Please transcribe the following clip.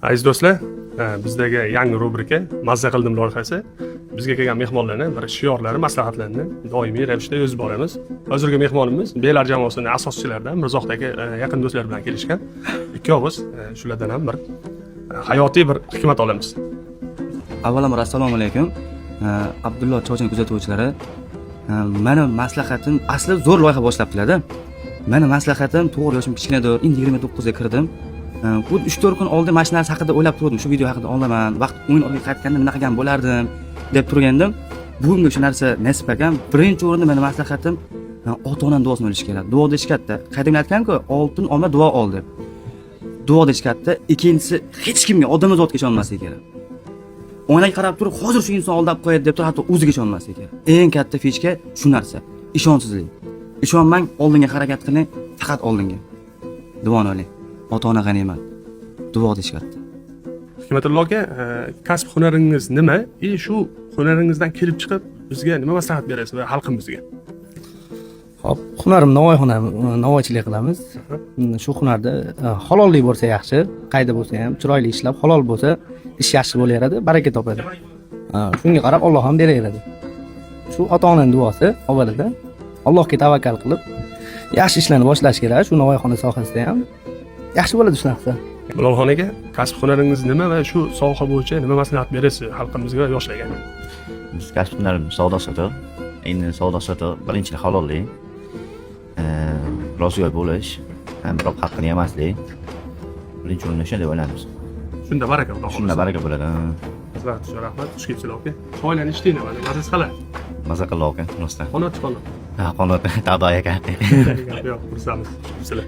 Aziz do'stlar, bizdagi yangi rubrika Mazza qildim loyihasi. Bizga kelgan mehmonlarni bir shiorlari, maslahatlarini doimiy ravishda yozib boramiz. Hozirgi mehmonimiz Belar jamoasining asoschilaridan Mirzohid aka yaqin do'stlar bilan kelishgan. Ikkovimiz shulardan ham bir hayotiy bir hikmat olamiz. Avvalambor assalomu alaykum. Abdulloh Chochin kuzatuvchilari. Meni maslahatim asli zo'r loyiha boshlabdilar-da. Meni maslahatim to'g'ri yoshim kichkinadir, endi 29 ga kirdim. Bu 3-4 kun oldin mana shu narsa haqida o'ylab turdim, shu video haqida olaman, vaqt o'yin orqaga qaytganda nima qilgan bo'lardim deb turgandim. Bugungi shu narsa nasib ekan. Birinchi o'rinda meni maslahatim ota-onam duosini olish kerak. Duo deyish katta. Qayerda aytgan-ku, oltin olma duo ol deb. Duo deyish katta. Ikkinchisi, hech kimga odam zotga ishonmaslik kerak. Oynaga qarab turib, hozir shu inson aldab qo'yadi deb turib, hatto o'ziga ishonmaslik kerak. Eng katta fichka shu narsa. Ishonchsizlik. Ishonmang, oldinga harakat qiling, faqat oldinga. Duoni oling. Ota-ona g'animat. Duo deyish katta. Hikmatullo aka, kasb hunaringiz nima? Shu hunaringizdan kelib chiqib bizga nima maslahat berasiz va xalqimizga? Xo'p, hunarim navoiychilik qilamiz. Shu hunarda halollik bo'lsa yaxshi, qayda bo'lsa ham chiroyli ishlab, halol bo'lsa ish yaxshi bo'laveradi, baraka topadi. Shunga qarab Alloh ham beraveradi. Shu ota-onaning duosi avvalida Allohga tavakkal qilib yaxshi ishlarni boshlash kerak. Shu navoiyxona sohasida ham yaxshi bo'ladi shu narsa. Bilolxon aka, kasb hunaringiz nima va shu soha bo'yicha nima maslahat berasiz xalqimizga va yoshlarga? Biz kasb hunarimiz savdo-sotiq. Endi savdo-sotiq birinchidan halollik, ro'zg'or bo'lish, biroq haqqini yemaslik. Birinchi o'rinda shunday o'ylaymiz. Shunda baraka bo'ladi. Shunda baraka bo'ladi. Xizmat uchun rahmat. Xush kelibsizlar aka. Choylarni ichdingmi? Mazasi qalay? Maza qildi aka, rostdan. Qonat chiqadi. Ha, qonat tavba aka. Yo'q, xursandmiz. Xush kelibsizlar.